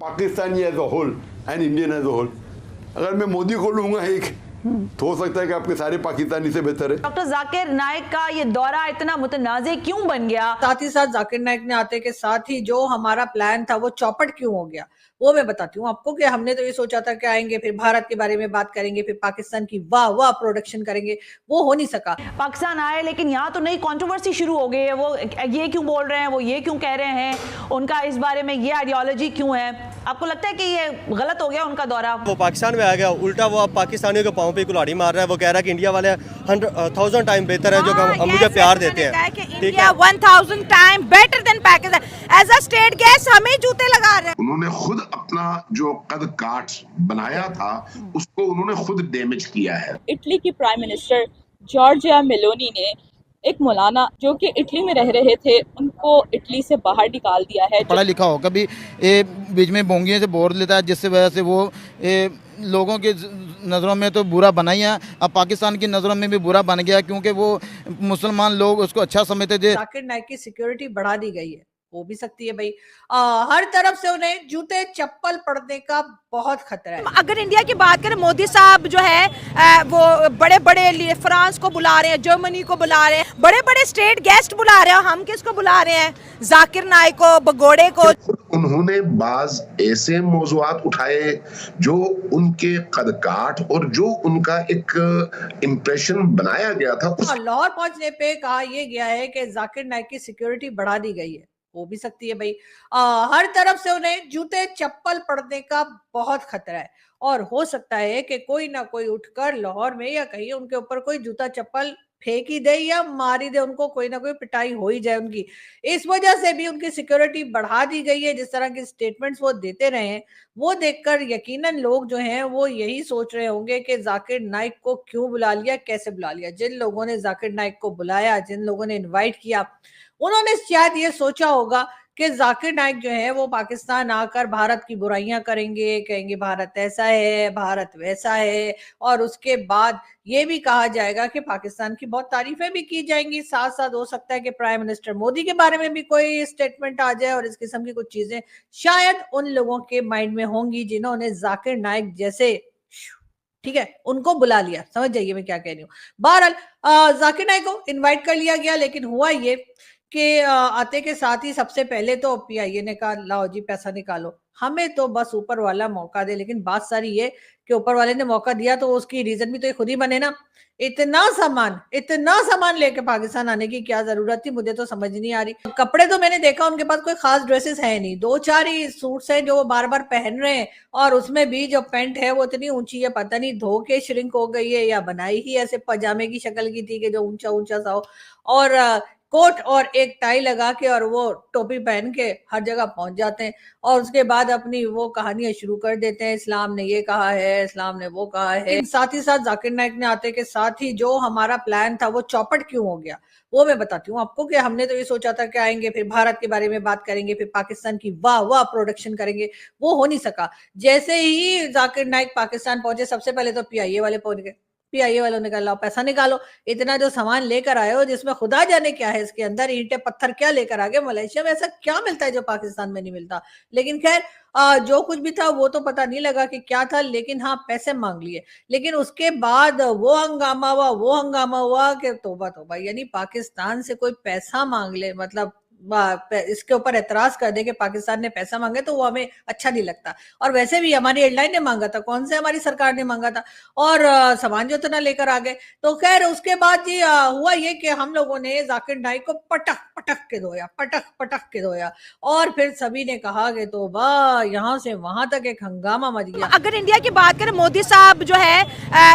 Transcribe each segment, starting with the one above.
Pakistani as a whole and Indian as a whole, अगर मैं मोदी को लूंगा एक तो हो सकता है कि आपके सारे पाकिस्तानी से बेहतर है। डॉक्टर जाकिर नाइक का ये दौरा इतना मुतनाज़े क्यों बन गया? साथ ही साथ जाकिर नाइक ने आते के साथ ही जो हमारा प्लान था वो चौपट क्यों हो गया, वो मैं बताती हूँ आपको। कि हमने तो ये सोचा था कि आएंगे फिर भारत के बारे में बात करेंगे, फिर पाकिस्तान की वाह वाह प्रोडक्शन करेंगे, वो हो नहीं सका। पाकिस्तान आए लेकिन यहाँ तो नई कंट्रोवर्सी शुरू हो गई है। वो ये क्यों बोल रहे हैं, वो ये क्यों कह रहे हैं, उनका इस बारे में ये आइडियोलॉजी क्यों है? आपको लगता है कि ये गलत हो गया उनका दौरा? वो पाकिस्तान में आ गया, उल्टा वो अब पाकिस्तानियों के पाँव पे कुल्हाड़ी मार रहा है। वो कह रहा है कि इंडिया वाले 100,000 टाइम बेहतर है, जो हम मुझे प्यार देते हैं। ठीक है, 1000 time better than Pakistan. As a state guest हमें जूते लगा रहे हैं। उन्होंने खुद अपना जो कद काठ बनाया था उसको उन्होंने खुद डैमेज किया है। इटली की प्राइम मिनिस्टर जॉर्जिया मेलोनी ने एक मौलाना जो कि इटली में रह रहे थे उनको इटली से बाहर निकाल दिया है। पढ़ा लिखा हो, कभी बीच में बोंगियों से बोल लेता है, जिससे वजह से वो लोगों की नज़रों में तो बुरा बना ही है, अब पाकिस्तान की नज़रों में भी बुरा बन गया, क्योंकि वो मुसलमान लोग उसको अच्छा समझते थे। जाकिर नाइक की सिक्योरिटी बढ़ा दी गई है, हो भी सकती है भाई। हर तरफ से उन्हें जूते चप्पल पड़ने का बहुत खतरा है। अगर इंडिया की बात करें, मोदी साहब जो है वो बड़े बड़े फ्रांस को बुला रहे हैं, जर्मनी को बुला रहे हैं, बड़े बड़े स्टेट गेस्ट बुला रहे हैं। हम किसको बुला रहे हैं? जाकिर नाइक को, भगोड़े को। उन्होंने बाज ऐसे मौजुआत उठाए जो उनके कद काठ और जो उनका एक इम्प्रेशन बनाया गया था। लाहौर पहुंचने पे कहा यह गया है कि जाकिर नाइक की सिक्योरिटी बढ़ा दी गई है, हो भी सकती है भाई। हर तरफ से उन्हें जूते चप्पल पड़ने का बहुत खतरा है, और हो सकता है कि कोई ना कोई उठकर लाहौर में या कहीं उनके ऊपर कोई जूता चप्पल फेंक ही दे या मार ही दे, उनको कोई ना कोई पिटाई हो ही जाए उनकी। इस वजह से भी उनकी सिक्योरिटी बढ़ा दी गई है। जिस तरह के स्टेटमेंट्स वो देते रहे हैं, वो देखकर यकीनन लोग जो हैं वो यही सोच रहे होंगे कि जाकिर नाइक को क्यों बुला लिया, कैसे बुला लिया। जिन लोगों ने जाकिर नाइक को बुलाया, जिन लोगों ने इन्वाइट किया, उन्होंने शायद ये सोचा होगा कि जाकिर नाइक जो है वो पाकिस्तान आकर भारत की बुराइयां करेंगे, कहेंगे भारत ऐसा है, भारत वैसा है, और उसके बाद ये भी कहा जाएगा कि पाकिस्तान की बहुत तारीफें भी की जाएंगी। साथ साथ हो सकता है कि प्राइम मिनिस्टर मोदी के बारे में भी कोई स्टेटमेंट आ जाए, और इस किस्म की कुछ चीजें शायद उन लोगों के माइंड में होंगी जिन्होंने जाकिर नाइक जैसे, ठीक है, उनको बुला लिया। समझ जाइए मैं क्या कह रही हूँ। बहरहाल जाकिर नाइक को इन्वाइट कर लिया गया, लेकिन हुआ ये कि आते के साथ ही सबसे पहले तो पीआईए ने कहा लाओ जी पैसा निकालो, हमें तो बस ऊपर वाला मौका दे। लेकिन बात सारी ये कि ऊपर वाले ने मौका दिया तो उसकी रीजन भी तो ये खुद ही बने ना। इतना सामान लेके पाकिस्तान आने की क्या जरूरत थी, मुझे तो समझ नहीं आ रही। कपड़े तो मैंने देखा उनके पास कोई खास ड्रेसेस है नहीं, 2-4 ही सूट्स हैं जो वो बार बार पहन रहे हैं, और उसमें भी जो पैंट है वो इतनी ऊंची है, पता नहीं धो के श्रिंक हो गई है या बनाई ही ऐसे पजामे की शक्ल की थी कि जो ऊंचा ऊंचा सा हो, और कोट और एक टाई लगा के और वो टोपी पहन के हर जगह पहुंच जाते हैं, और उसके बाद अपनी वो कहानियां शुरू कर देते हैं, इस्लाम ने ये कहा है, इस्लाम ने वो कहा है। साथ ही साथ जाकिर नाइक ने आते के साथ ही जो हमारा प्लान था वो चौपट क्यों हो गया, वो मैं बताती हूँ आपको। कि हमने तो ये सोचा था कि आएंगे फिर भारत के बारे में बात करेंगे, फिर पाकिस्तान की वाह वाह प्रोडक्शन करेंगे, वो हो नहीं सका। जैसे ही जाकिर नाइक पाकिस्तान पहुंचे, सबसे पहले तो पीआईए वाले पहुंच गए। पीआईए वालों ने कहा लाओ पैसा निकालो, इतना जो सामान लेकर आए हो जिसमें खुदा जाने क्या है, इसके अंदर ईंटें पत्थर क्या लेकर आ गए, मलेशिया में ऐसा क्या मिलता है जो पाकिस्तान में नहीं मिलता। लेकिन खैर जो कुछ भी था वो तो पता नहीं लगा कि क्या था, लेकिन हाँ पैसे मांग लिए। लेकिन उसके बाद वो हंगामा हुआ कि तौबा तौबा, यानी पाकिस्तान से कोई पैसा मांग ले, मतलब इसके ऊपर एतराज कर दे कि पाकिस्तान ने पैसा मांगे, तो वो हमें अच्छा नहीं लगता। और वैसे भी हमारी एयरलाइन ने मांगा था, कौन से हमारी सरकार ने मांगा था, और सामान जो इतना लेकर आ गए। तो खैर उसके बाद जी हुआ ये कि हम लोगों ने जाकिर नाइक को पटक पटक के धोया, और फिर सभी ने कहा कि तो वाह, यहाँ से वहां तक एक हंगामा मच गया। अगर इंडिया की बात करें, मोदी साहब जो है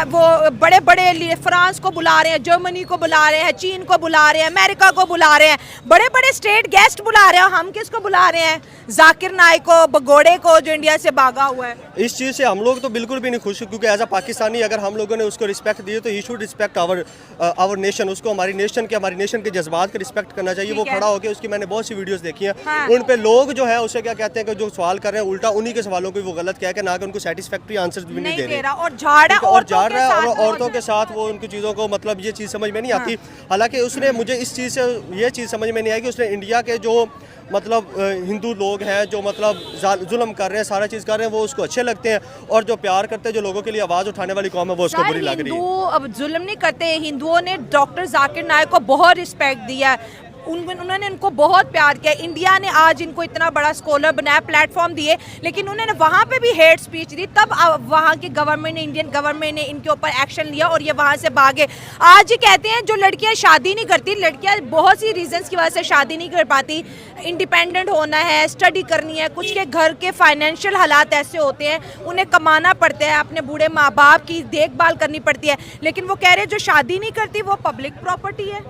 वो बड़े बड़े फ्रांस को बुला रहे हैं, जर्मनी को बुला रहे हैं, चीन को बुला रहे हैं, अमेरिका को बुला रहे हैं, बड़े बड़े स्टेट गेस्ट बुला रहे हैं। हम किसको बुला रहे हैं? जाकिर नाइक को, भगोड़े को, जो इंडिया से भागा हुआ है। इस चीज़ से हम लोग तो बिल्कुल भी नहीं खुश, क्योंकि एज अ पाकिस्तानी अगर हम लोगों ने उसको रिस्पेक्ट दी तो he should respect our nation. उसको हमारी नेशन के जज्बात का रिस्पेक्ट करना चाहिए। वो खड़ा होकर, उसकी मैंने बहुत सी वीडियोस देखी हैं। हाँ। उन पे लोग जो है उसे क्या कहते हैं कि जो सवाल कर रहे हैं उल्टा उन्हीं के सवालों को वो गलत कह के, ना कि उनको सेटिस्फैक्टरी आंसर भी नहीं दे रहे, और झाड़ रहा है और औरतों के साथ वो उनकी चीज़ों को, मतलब ये चीज़ समझ में नहीं आती। हालांकि उसने, मुझे इस चीज़ से ये चीज़ समझ में नहीं आई कि उसने इंडिया के जो मतलब हिंदू लोग हैं जो मतलब जुल्म कर रहे हैं, सारा चीज़ कर रहे हैं, वो उसको अच्छे लगते हैं, और जो प्यार करते हैं, जो लोगों के लिए आवाज़ उठाने वाली कौम है, वो उसको बुरी लग रही है। हिंदू अब जुल्म नहीं करते, हिंदुओं ने डॉक्टर जाकिर नाइक को बहुत रिस्पेक्ट दिया है, उन्होंने इनको बहुत प्यार किया। इंडिया ने आज इनको इतना बड़ा स्कॉलर बनाया, प्लेटफॉर्म दिए, लेकिन उन्होंने वहाँ पे भी हेट स्पीच दी, तब वहाँ की गवर्नमेंट ने, इंडियन गवर्नमेंट ने इनके ऊपर एक्शन लिया और ये वहाँ से भागे। आज ये कहते हैं जो लड़कियाँ शादी नहीं करती, लड़कियाँ बहुत सी रीजंस की वजह से शादी नहीं कर पाती, इंडिपेंडेंट होना है, स्टडी करनी है, कुछ के घर के फाइनेंशियल हालात ऐसे होते हैं, उन्हें कमाना पड़ता है, अपने बूढ़े माँ बाप की देखभाल करनी पड़ती है, लेकिन वो कह रहे हैं जो शादी नहीं करती वो पब्लिक प्रॉपर्टी है।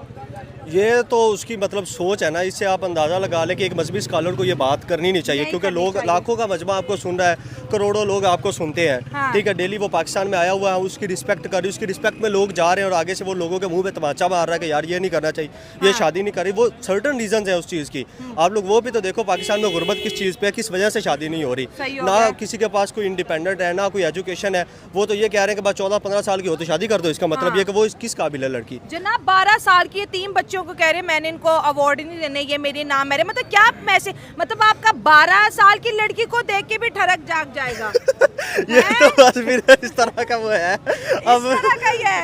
ये तो उसकी मतलब सोच है ना, इससे आप अंदाज़ा लगा लें कि एक मजहबी स्कॉलर को ये बात करनी नहीं चाहिए, क्योंकि लोग लाखों का मजमा आपको सुन रहा है, करोड़ों लोग आपको सुनते हैं, हाँ। ठीक है, डेली वो पाकिस्तान में आया हुआ है, उसकी रिस्पेक्ट कर रही है, उसकी रिस्पेक्ट में लोग जा रहे हैं, और आगे से वो लोगों के मुंह पे तमाचा मार रहा है कि यार ये नहीं करना चाहिए, ये शादी नहीं कर रही, वो सर्टन रीजन है उस चीज़ की। आप लोग वो भी तो देखो पाकिस्तान में गुर्बत किस चीज़ पे है, किस वजह से शादी नहीं हो रही, ना किसी के पास कोई इंडिपेंडेंट है, ना कोई एजुकेशन है, वो तो ये कह रहे हैं कि बस 14-15 साल की हो तो शादी कर दो, इसका मतलब ये कि वो किस काबिल है लड़की। जनाब 12 साल की 3 बच्चों को कह रहे मैंने इनको अवार्ड नहीं देने, ये मेरे नाम है, मतलब क्या मैसेज, मतलब आपका 12 साल की लड़की को देख के भी ठरक जाग जाएगा। ये तो बस फिर इस तरह का वो है, अब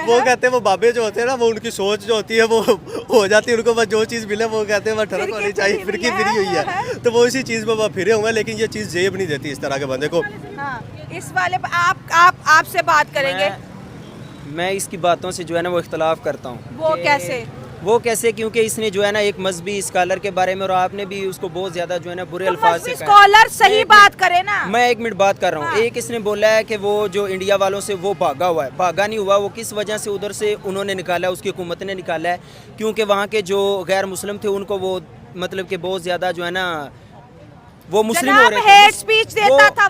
वो कहते हैं वो बाबे जो होते हैं ना, वो उनकी सोच जो होती है वो हो जाती है, उनको बस जो चीज़ मिले वो कहते हैं वह ठरक होनी चाहिए, फिर की फिरी हुई है, तो वो इसी चीज़ में वो फिरे हुए हैं, लेकिन ये चीज़ जेब नहीं देती इस तरह के बंदे को। हाँ, इस वाले आपसे बात करेंगे। मैं इसकी बातों से जो है ना वो इख्तलाफ करता हूँ। वो कैसे क्योंकि इसने जो है ना एक मजहबी स्कॉलर के बारे में, और आपने भी उसको बहुत ज्यादा जो है ना बुरे अल्फाज से कहा। स्कॉलर सही बात करे ना। मैं 1 मिनट बात कर रहा हूँ। एक इसने बोला है कि वो जो इंडिया वालों से वो भागा हुआ है, भागा नहीं हुआ, वो किस वजह से उधर से उन्होंने निकाला है, उसकी हुकूमत ने निकाला है, क्योंकि वहाँ के जो गैर मुस्लिम थे उनको वो मतलब कि बहुत ज्यादा जो है ना वो मुस्लिम हो रहे थे, हेट स्पीच देता था